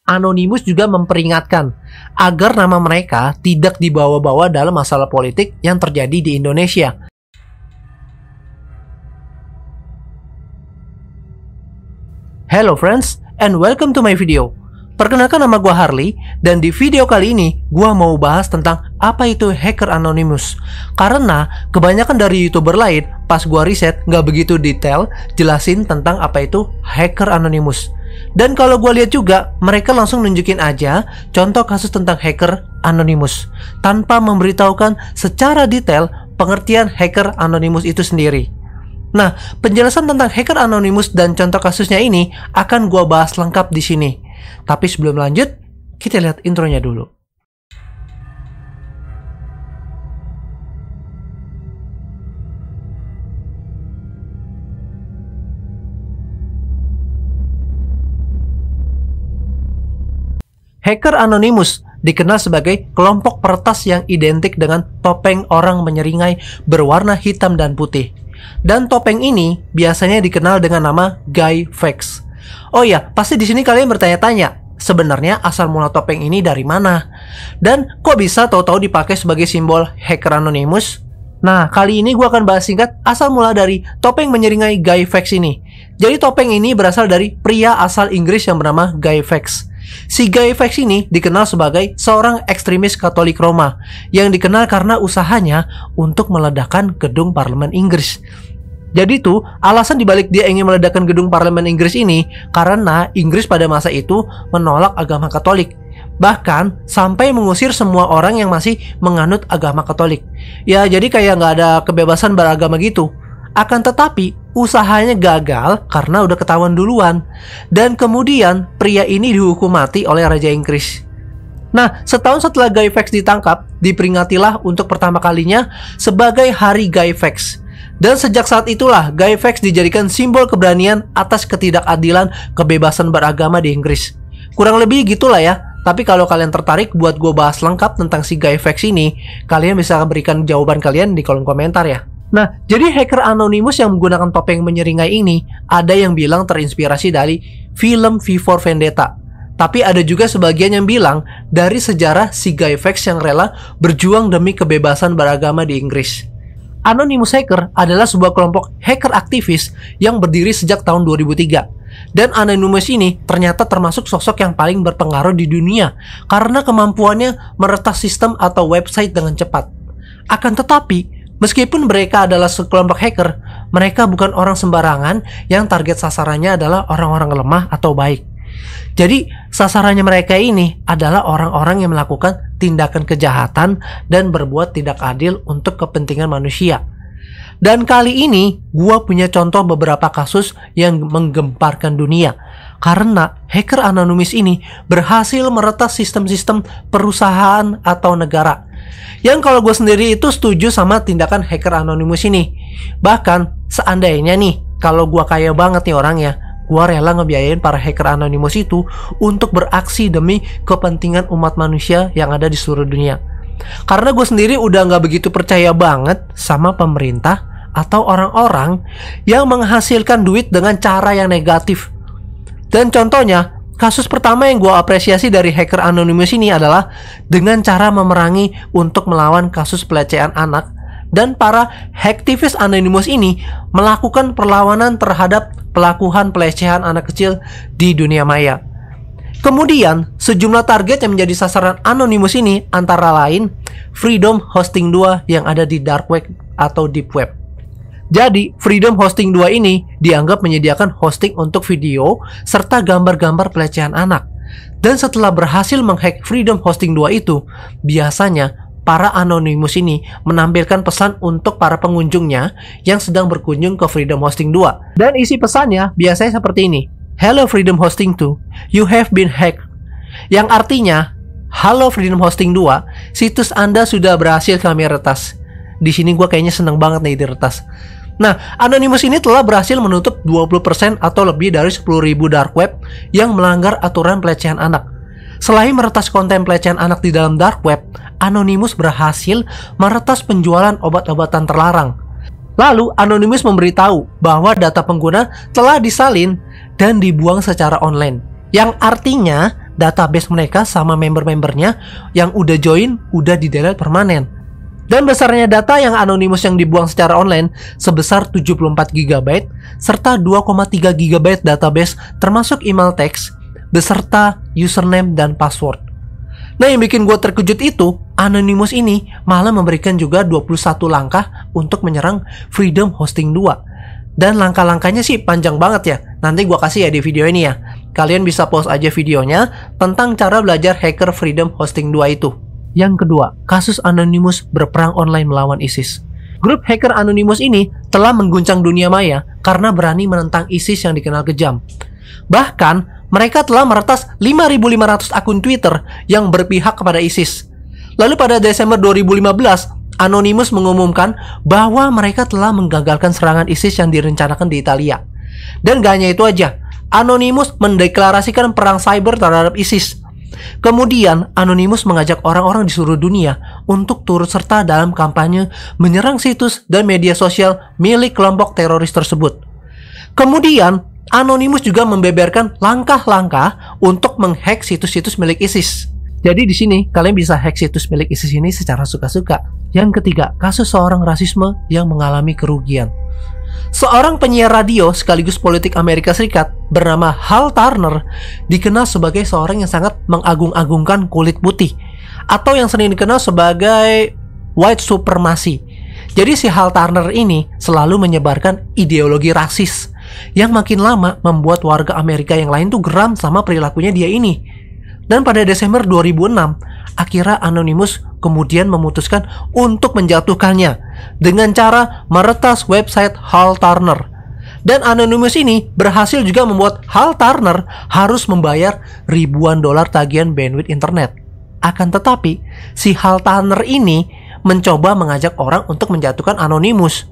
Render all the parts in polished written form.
Anonymous juga memperingatkan agar nama mereka tidak dibawa-bawa dalam masalah politik yang terjadi di Indonesia. Hello friends, and welcome to my video. Perkenalkan, nama gue Harley, dan di video kali ini gue mau bahas tentang apa itu hacker anonymous. Karena kebanyakan dari YouTuber lain, pas gue riset nggak begitu detail jelasin tentang apa itu hacker anonymous. Dan kalau gue lihat juga, mereka langsung nunjukin aja contoh kasus tentang hacker anonymous tanpa memberitahukan secara detail pengertian hacker anonymous itu sendiri. Nah, penjelasan tentang hacker anonymous dan contoh kasusnya ini akan gue bahas lengkap di sini. Tapi sebelum lanjut, kita lihat intronya dulu. Hacker anonymous dikenal sebagai kelompok peretas yang identik dengan topeng orang menyeringai berwarna hitam dan putih. Dan topeng ini biasanya dikenal dengan nama Guy Fawkes. Oh ya, pasti di sini kalian bertanya-tanya, sebenarnya asal mula topeng ini dari mana? Dan kok bisa tahu-tahu dipakai sebagai simbol hacker anonymous? Nah, kali ini gue akan bahas singkat asal mula dari topeng menyeringai Guy Fawkes ini. Jadi topeng ini berasal dari pria asal Inggris yang bernama Guy Fawkes. Si Guy Fawkes ini dikenal sebagai seorang ekstremis Katolik Roma yang dikenal karena usahanya untuk meledakkan gedung parlemen Inggris. Jadi tuh, alasan dibalik dia ingin meledakkan gedung parlemen Inggris ini karena Inggris pada masa itu menolak agama Katolik. Bahkan sampai mengusir semua orang yang masih menganut agama Katolik. Ya, jadi kayak nggak ada kebebasan beragama gitu. Akan tetapi, usahanya gagal karena udah ketahuan duluan. Dan kemudian, pria ini dihukum mati oleh Raja Inggris. Nah, setahun setelah Guy Fawkes ditangkap, diperingatilah untuk pertama kalinya sebagai Hari Guy Fawkes. Dan sejak saat itulah Guy Fawkes dijadikan simbol keberanian atas ketidakadilan kebebasan beragama di Inggris. Kurang lebih gitulah ya. Tapi kalau kalian tertarik buat gue bahas lengkap tentang si Guy Fawkes ini, kalian bisa berikan jawaban kalian di kolom komentar ya. Nah, jadi hacker anonymous yang menggunakan topeng menyeringai ini, ada yang bilang terinspirasi dari film V for Vendetta. Tapi ada juga sebagian yang bilang dari sejarah si Guy Fawkes yang rela berjuang demi kebebasan beragama di Inggris. Anonymous Hacker adalah sebuah kelompok hacker aktivis yang berdiri sejak tahun 2003. Dan Anonymous ini ternyata termasuk sosok yang paling berpengaruh di dunia karena kemampuannya meretas sistem atau website dengan cepat. Akan tetapi, meskipun mereka adalah sekelompok hacker, mereka bukan orang sembarangan yang target sasarannya adalah orang-orang lemah atau baik. Jadi, sasarannya mereka ini adalah orang-orang yang melakukan tindakan kejahatan dan berbuat tidak adil untuk kepentingan manusia. Dan kali ini, gua punya contoh beberapa kasus yang menggemparkan dunia. Karena hacker anonymous ini berhasil meretas sistem-sistem perusahaan atau negara. Yang kalau gue sendiri itu setuju sama tindakan hacker anonymous ini. Bahkan, seandainya nih, kalau gua kaya banget nih orangnya, gue rela ngebiayain para hacker anonymous itu untuk beraksi demi kepentingan umat manusia yang ada di seluruh dunia. Karena gue sendiri udah nggak begitu percaya banget sama pemerintah atau orang-orang yang menghasilkan duit dengan cara yang negatif. Dan contohnya, kasus pertama yang gue apresiasi dari hacker anonymous ini adalah dengan cara memerangi untuk melawan kasus pelecehan anak. Dan para hacktivis anonymous ini melakukan perlawanan terhadap pelakuan pelecehan anak kecil di dunia maya. Kemudian, sejumlah target yang menjadi sasaran anonymous ini antara lain Freedom Hosting 2 yang ada di dark web atau deep web. Jadi, Freedom Hosting 2 ini dianggap menyediakan hosting untuk video serta gambar-gambar pelecehan anak. Dan setelah berhasil menghack Freedom Hosting 2 itu, biasanya para anonymous ini menampilkan pesan untuk para pengunjungnya yang sedang berkunjung ke Freedom Hosting 2. Dan isi pesannya biasanya seperti ini. Hello Freedom Hosting 2, you have been hacked. Yang artinya, halo Freedom Hosting 2, situs Anda sudah berhasil kami retas. Di sini gue kayaknya seneng banget nih diretas. Nah, Anonymous ini telah berhasil menutup 20% atau lebih dari 10.000 dark web yang melanggar aturan pelecehan anak. Selain meretas konten pelecehan anak di dalam dark web, Anonymous berhasil meretas penjualan obat-obatan terlarang. Lalu, Anonymous memberitahu bahwa data pengguna telah disalin dan dibuang secara online. Yang artinya, database mereka sama member-membernya yang udah join udah di-delete permanen. Dan besarnya data yang anonimus yang dibuang secara online sebesar 74 GB serta 2,3 GB database termasuk email teks beserta username dan password. Nah, yang bikin gue terkejut itu, Anonymous ini malah memberikan juga 21 langkah untuk menyerang Freedom Hosting 2. Dan langkah-langkahnya sih panjang banget ya. Nanti gue kasih ya di video ini ya. Kalian bisa pause aja videonya tentang cara belajar hacker Freedom Hosting 2 itu. Yang kedua, kasus Anonymous berperang online melawan ISIS. Grup hacker Anonymous ini telah mengguncang dunia maya karena berani menentang ISIS yang dikenal kejam. Bahkan, mereka telah meretas 5.500 akun Twitter yang berpihak kepada ISIS. Lalu pada Desember 2015, Anonymous mengumumkan bahwa mereka telah menggagalkan serangan ISIS yang direncanakan di Italia. Dan gak hanya itu aja, Anonymous mendeklarasikan perang cyber terhadap ISIS. Kemudian, Anonymous mengajak orang-orang di seluruh dunia untuk turut serta dalam kampanye menyerang situs dan media sosial milik kelompok teroris tersebut. Kemudian, Anonymous juga membeberkan langkah-langkah untuk menghack situs-situs milik ISIS. Jadi di sini kalian bisa hack situs milik ISIS ini secara suka-suka. Yang ketiga, kasus seorang rasisme yang mengalami kerugian. Seorang penyiar radio sekaligus politik Amerika Serikat bernama Hal Turner dikenal sebagai seorang yang sangat mengagung-agungkan kulit putih atau yang sering dikenal sebagai white supremacy. Jadi si Hal Turner ini selalu menyebarkan ideologi rasis yang makin lama membuat warga Amerika yang lain tuh geram sama perilakunya dia ini. Dan pada Desember 2006, akhirnya Anonymous kemudian memutuskan untuk menjatuhkannya dengan cara meretas website Hal Turner. Dan Anonymous ini berhasil juga membuat Hal Turner harus membayar ribuan dolar tagihan bandwidth internet. Akan tetapi, si Hal Turner ini mencoba mengajak orang untuk menjatuhkan Anonymous.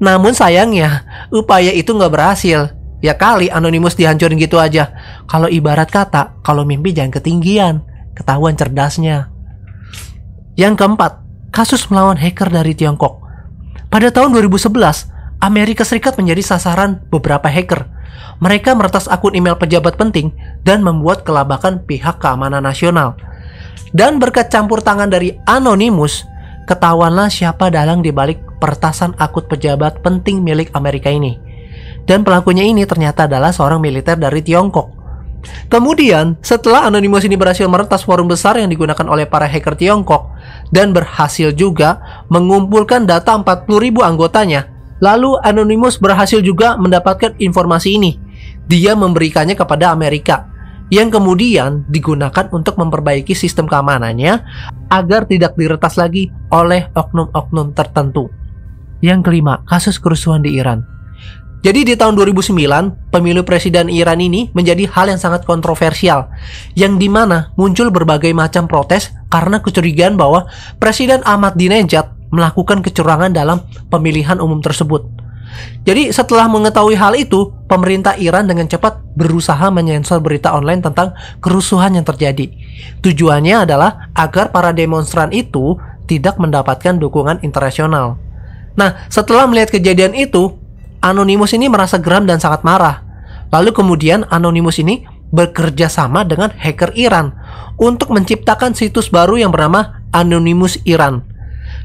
Namun sayangnya, upaya itu nggak berhasil. Ya kali Anonymous dihancurin gitu aja. Kalau ibarat kata, kalau mimpi jangan ketinggian, ketahuan cerdasnya. Yang keempat, kasus melawan hacker dari Tiongkok. Pada tahun 2011, Amerika Serikat menjadi sasaran beberapa hacker. Mereka meretas akun email pejabat penting dan membuat kelabakan pihak keamanan nasional. Dan berkat campur tangan dari Anonymous, ketahuanlah siapa dalang dibalik peretasan akun pejabat penting milik Amerika ini. Dan pelakunya ini ternyata adalah seorang militer dari Tiongkok. Kemudian, setelah Anonymous ini berhasil meretas forum besar yang digunakan oleh para hacker Tiongkok dan berhasil juga mengumpulkan data 40.000 anggotanya, lalu Anonymous berhasil juga mendapatkan informasi ini. Dia memberikannya kepada Amerika, yang kemudian digunakan untuk memperbaiki sistem keamanannya agar tidak diretas lagi oleh oknum-oknum tertentu. Yang kelima, kasus kerusuhan di Iran. Jadi di tahun 2009, pemilu presiden Iran ini menjadi hal yang sangat kontroversial, yang dimana muncul berbagai macam protes karena kecurigaan bahwa Presiden Ahmadinejad melakukan kecurangan dalam pemilihan umum tersebut. Jadi setelah mengetahui hal itu, pemerintah Iran dengan cepat berusaha menyensor berita online tentang kerusuhan yang terjadi. Tujuannya adalah agar para demonstran itu tidak mendapatkan dukungan internasional. Nah, setelah melihat kejadian itu, Anonymous ini merasa geram dan sangat marah. Lalu kemudian Anonymous ini bekerja sama dengan hacker Iran untuk menciptakan situs baru yang bernama Anonymous Iran.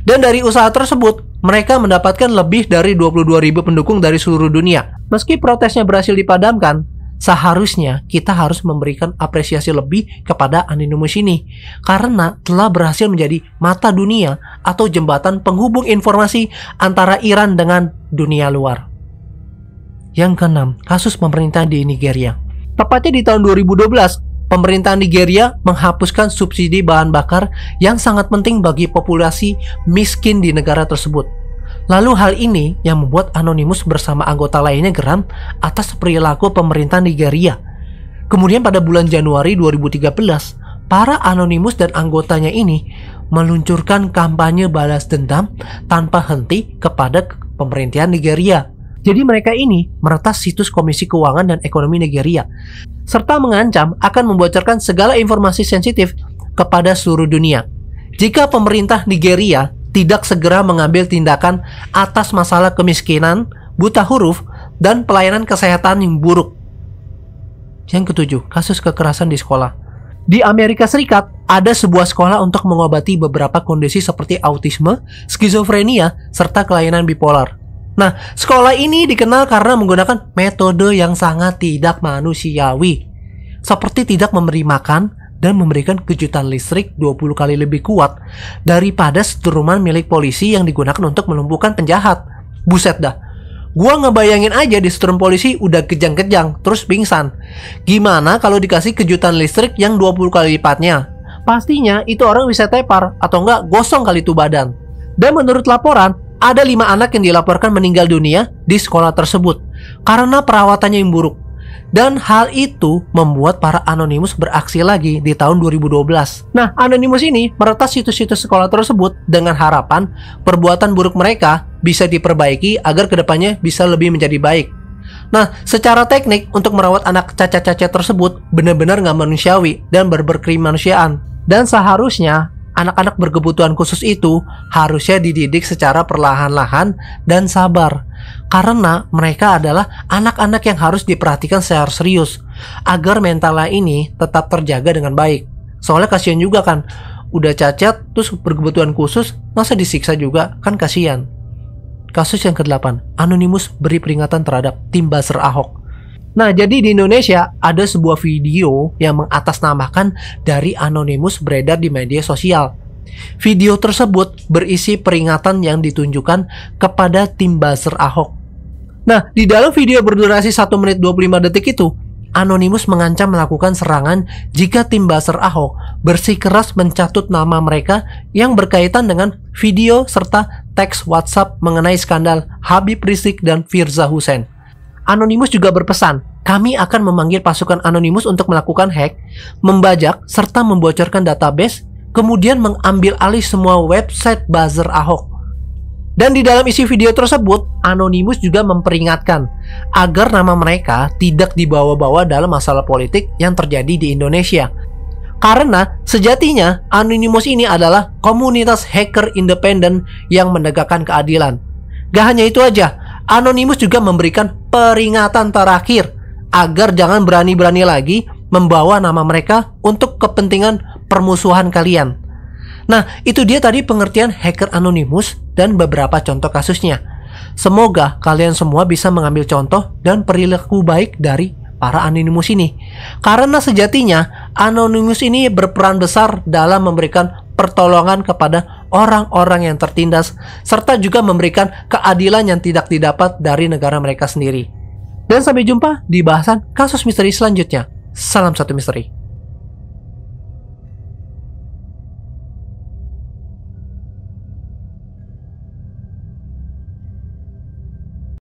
Dan dari usaha tersebut, mereka mendapatkan lebih dari 22.000 pendukung dari seluruh dunia. Meski protesnya berhasil dipadamkan, seharusnya kita harus memberikan apresiasi lebih kepada Anonymous ini karena telah berhasil menjadi mata dunia atau jembatan penghubung informasi antara Iran dengan dunia luar. Yang keenam, kasus pemerintah di Nigeria. Tepatnya di tahun 2012, pemerintah Nigeria menghapuskan subsidi bahan bakar yang sangat penting bagi populasi miskin di negara tersebut. Lalu hal ini yang membuat Anonymous bersama anggota lainnya geram atas perilaku pemerintah Nigeria. Kemudian pada bulan Januari 2013, para Anonymous dan anggotanya ini meluncurkan kampanye balas dendam tanpa henti kepada pemerintahan Nigeria. Jadi mereka ini meretas situs Komisi Keuangan dan Ekonomi Nigeria, serta mengancam akan membocorkan segala informasi sensitif kepada seluruh dunia jika pemerintah Nigeria tidak segera mengambil tindakan atas masalah kemiskinan, buta huruf, dan pelayanan kesehatan yang buruk. Yang ketujuh, kasus kekerasan di sekolah. Di Amerika Serikat, ada sebuah sekolah untuk mengobati beberapa kondisi seperti autisme, skizofrenia, serta kelainan bipolar. Nah, sekolah ini dikenal karena menggunakan metode yang sangat tidak manusiawi, seperti tidak memberi makan dan memberikan kejutan listrik 20 kali lebih kuat daripada setruman milik polisi yang digunakan untuk melumpuhkan penjahat. Buset dah. Gua ngebayangin aja di setrum polisi udah kejang-kejang, terus pingsan. Gimana kalau dikasih kejutan listrik yang 20 kali lipatnya? Pastinya itu orang bisa tepar, atau enggak gosong kali itu badan. Dan menurut laporan, ada 5 anak yang dilaporkan meninggal dunia di sekolah tersebut karena perawatannya yang buruk. Dan hal itu membuat para Anonymous beraksi lagi di tahun 2012. Nah, Anonymous ini meretas situs-situs sekolah tersebut dengan harapan perbuatan buruk mereka bisa diperbaiki agar kedepannya bisa lebih menjadi baik. Nah, secara teknik untuk merawat anak cacat-cacat tersebut benar-benar nggak manusiawi dan berkemanusiaan. Dan seharusnya anak-anak berkebutuhan khusus itu harusnya dididik secara perlahan-lahan dan sabar. Karena mereka adalah anak-anak yang harus diperhatikan secara serius agar mentalnya ini tetap terjaga dengan baik. Soalnya kasihan juga kan, udah cacat terus berkebutuhan khusus, masa disiksa juga, kan kasihan. Kasus yang ke-8, Anonymous beri peringatan terhadap tim buzzer Ahok. Nah, jadi di Indonesia ada sebuah video yang mengatasnamakan dari Anonymous beredar di media sosial. Video tersebut berisi peringatan yang ditunjukkan kepada tim buzzer Ahok. Nah, di dalam video berdurasi 1 menit 25 detik itu, Anonymous mengancam melakukan serangan jika tim buzzer Ahok bersikeras mencatut nama mereka yang berkaitan dengan video serta teks WhatsApp mengenai skandal Habib Rizik dan Firza Husein. Anonymous juga berpesan, kami akan memanggil pasukan Anonymous untuk melakukan hack, membajak, serta membocorkan database, kemudian mengambil alih semua website buzzer Ahok. Dan di dalam isi video tersebut, Anonymous juga memperingatkan agar nama mereka tidak dibawa-bawa dalam masalah politik yang terjadi di Indonesia. Karena sejatinya Anonymous ini adalah komunitas hacker independen yang menegakkan keadilan. Gak hanya itu aja, Anonymous juga memberikan peringatan terakhir agar jangan berani-berani lagi membawa nama mereka untuk kepentingan permusuhan kalian. Nah, itu dia tadi pengertian hacker Anonymous dan beberapa contoh kasusnya. Semoga kalian semua bisa mengambil contoh dan perilaku baik dari para Anonymous ini. Karena sejatinya Anonymous ini berperan besar dalam memberikan pertolongan kepada orang-orang yang tertindas, serta juga memberikan keadilan yang tidak didapat dari negara mereka sendiri. Dan sampai jumpa di bahasan kasus misteri selanjutnya. Salam satu misteri.